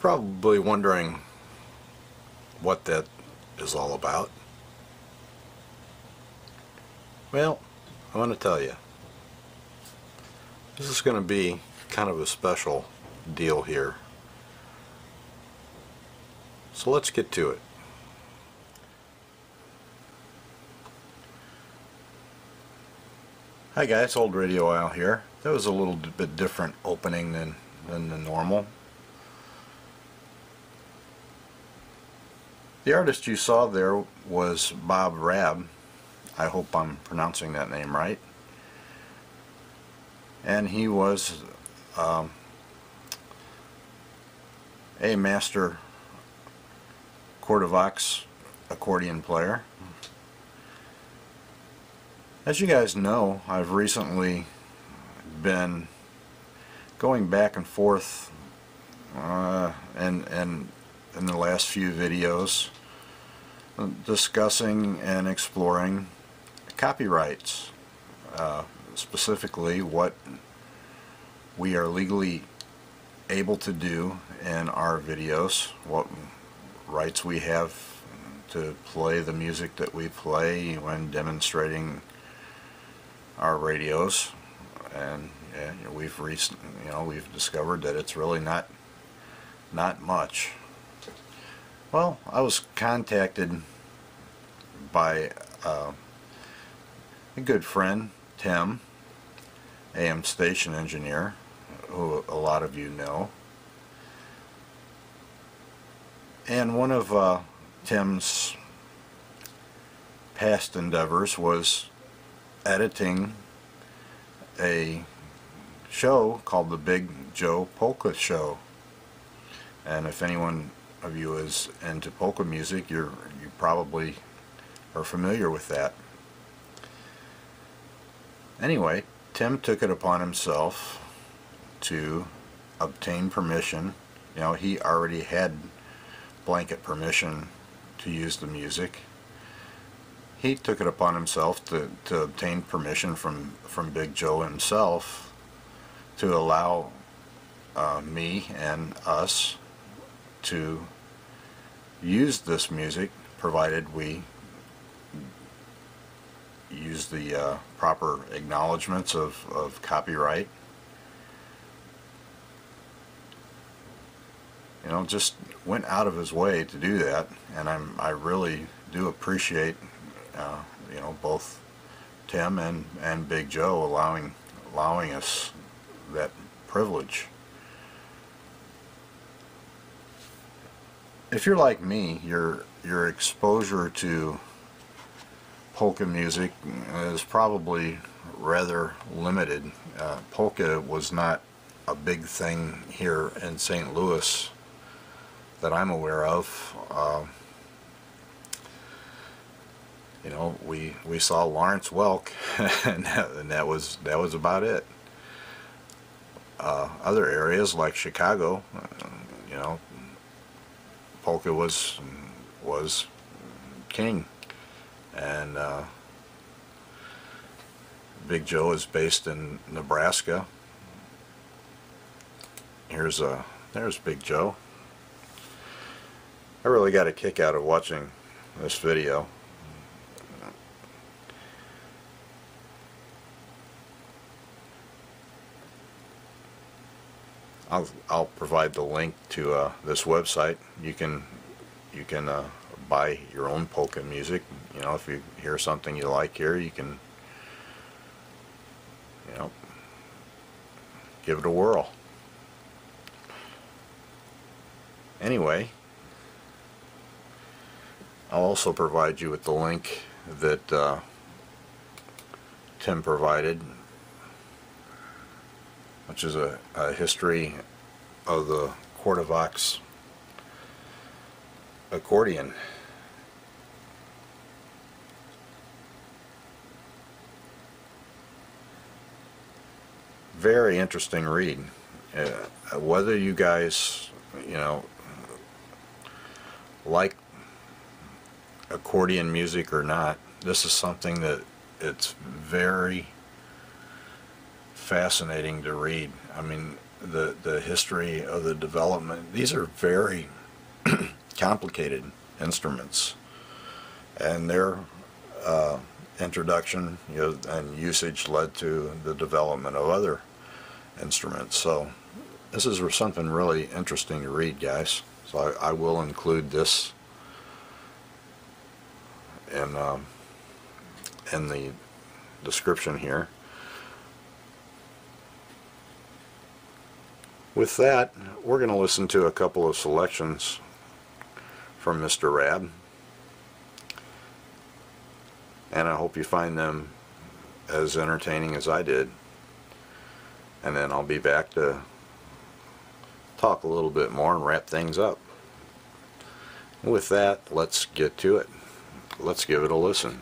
probably wondering what that is all about. Well, I want to tell you. This is going to be kind of a special deal here. So let's get to it. Hi guys, OldRadioAl here. That was a little bit different opening than the normal. The artist you saw there was Bob Rabb. I hope I'm pronouncing that name right. And he was a master Cordovox accordion player. As you guys know, I've recently been going back and forth and in the last few videos discussing and exploring copyrights, specifically what we are legally able to do in our videos, what rights we have to play the music that we play when demonstrating our radios. And we've discovered that it's really not much. Well, I was contacted by a good friend, Tim, AM station engineer, who a lot of you know. And one of Tim's past endeavors was editing a show called the Big Joe Polka Show. And if anyone of you is into polka music, you probably are familiar with that. Anyway, Tim took it upon himself to obtain permission. You know, he already had blanket permission to use the music. He took it upon himself to obtain permission from Big Joe himself to allow me and us to use this music, provided we use the proper acknowledgments of copyright. You know, just went out of his way to do that, and I really do appreciate you know, both Tim and Big Joe allowing us that privilege. If you're like me, your exposure to polka music is probably rather limited. Polka was not a big thing here in St. Louis that I'm aware of. You know, we saw Lawrence Welk, and that was about it. Other areas like Chicago, you know, polka was king, and Big Joe is based in Nebraska. There's Big Joe. I really got a kick out of watching this video. I'll provide the link to this website. You can buy your own polka music. You know, if you hear something you like here, you can, you know, give it a whirl. Anyway, I'll also provide you with the link that Tim provided, which is a history of the Cordovox accordion. Very interesting read. Whether you guys, you know, like accordion music or not, this is something that it's very fascinating to read. I mean, the history of the development. These are very complicated instruments, and their introduction, and usage led to the development of other instruments. So this is something really interesting to read, guys. So I will include this in the description here. With that, we're going to listen to a couple of selections from Mr. Rab, and I hope you find them as entertaining as I did, and then I'll be back to talk a little bit more and wrap things up. With that, let's get to it. Let's give it a listen.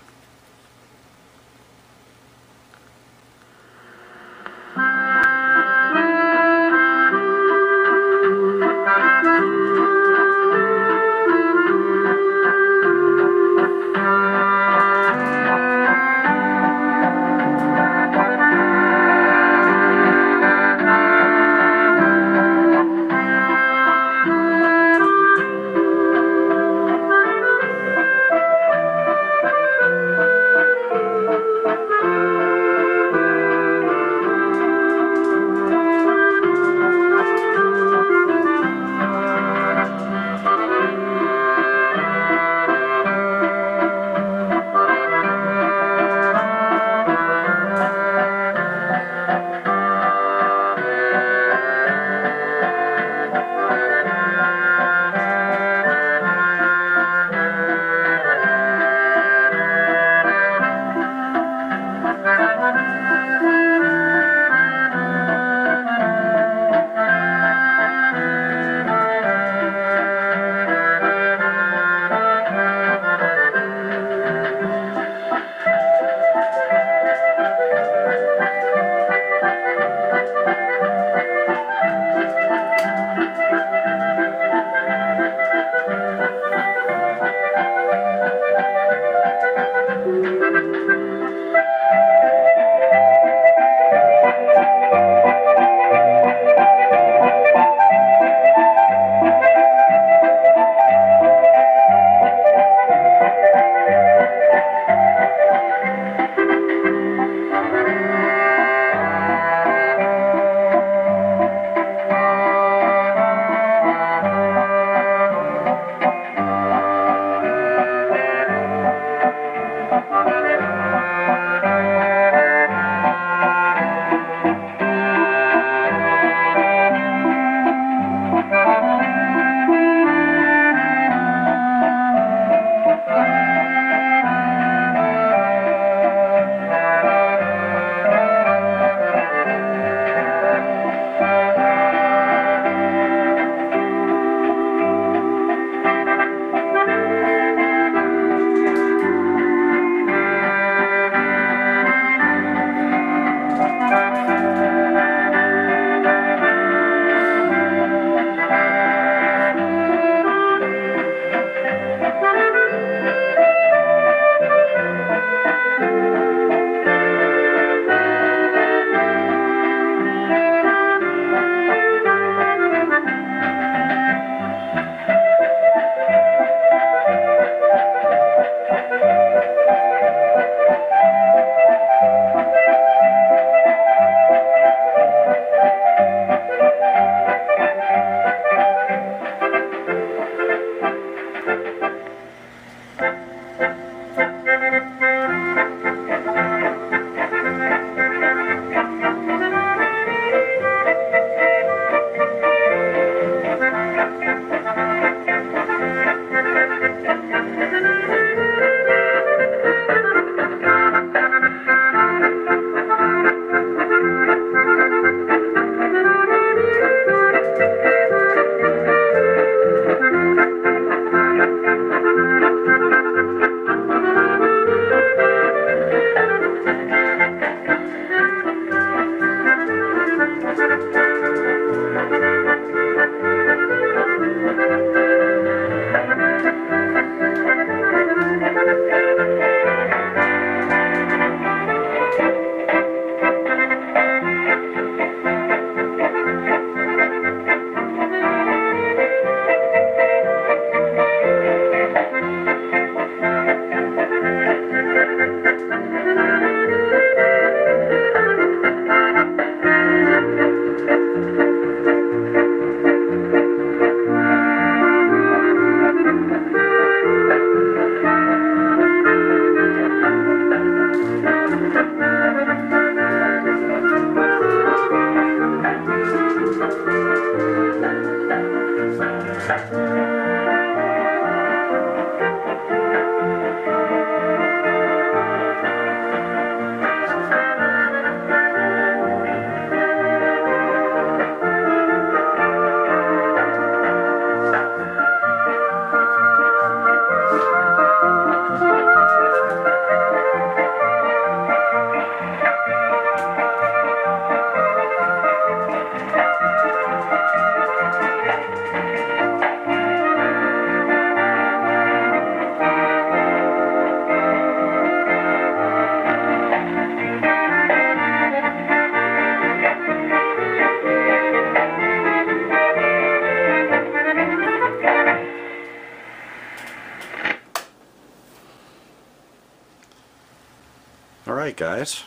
Alright guys,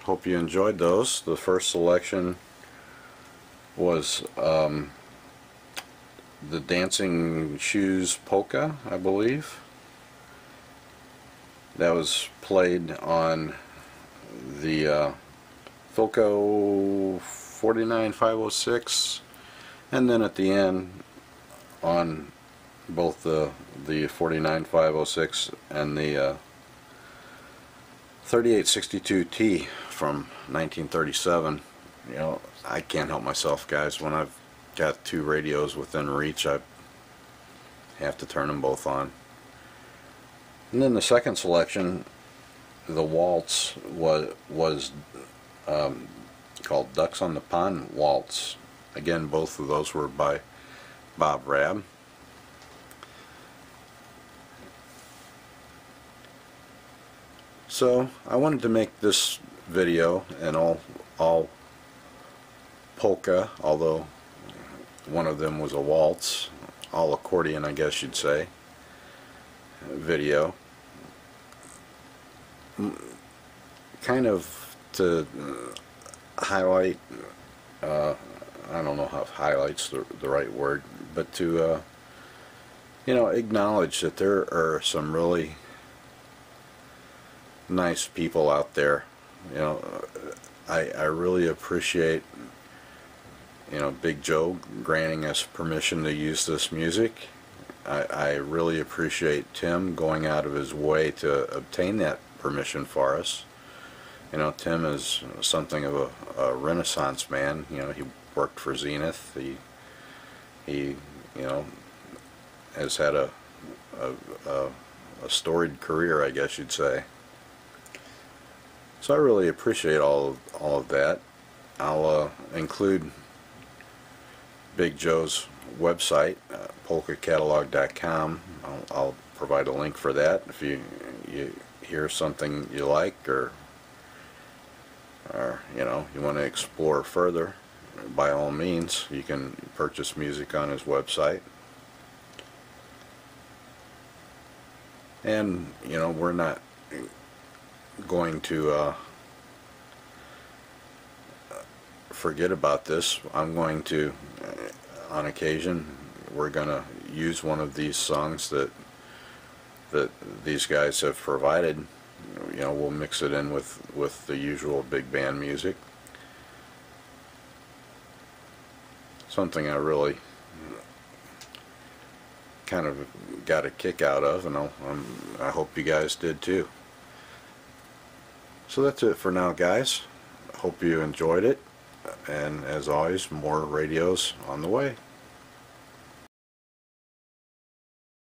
hope you enjoyed those. The first selection was the Dancing Shoes Polka, I believe. That was played on the Philco 49506, and then at the end on both the 49506 and the 3862T from 1937. You know, I can't help myself, guys. When I've got two radios within reach, I have to turn them both on. And then the second selection, the waltz, was called Ducks on the Pond Waltz. Again, both of those were by Bob Rabb. So I wanted to make this video an all polka, although one of them was a waltz, all accordion I guess you'd say, video. Kind of to highlight, I don't know if highlight's the right word, but to you know, acknowledge that there are some really nice people out there. You know, I really appreciate, you know, Big Joe granting us permission to use this music. I really appreciate Tim going out of his way to obtain that permission for us. You know, Tim is something of a renaissance man. You know, he worked for Zenith. He you know, has had a storied career, I guess you'd say. So I really appreciate all of that. I'll include Big Joe's website, polkacatalog.com. I'll provide a link for that if you hear something you like, or you know, you want to explore further. By all means, you can purchase music on his website. And you know, we're not going to forget about this. I'm going to, on occasion, we're going to use one of these songs that these guys have provided. You know, we'll mix it in with the usual big band music. Something I really kind of got a kick out of, and I hope you guys did too. So that's it for now, guys. Hope you enjoyed it, and as always, more radios on the way.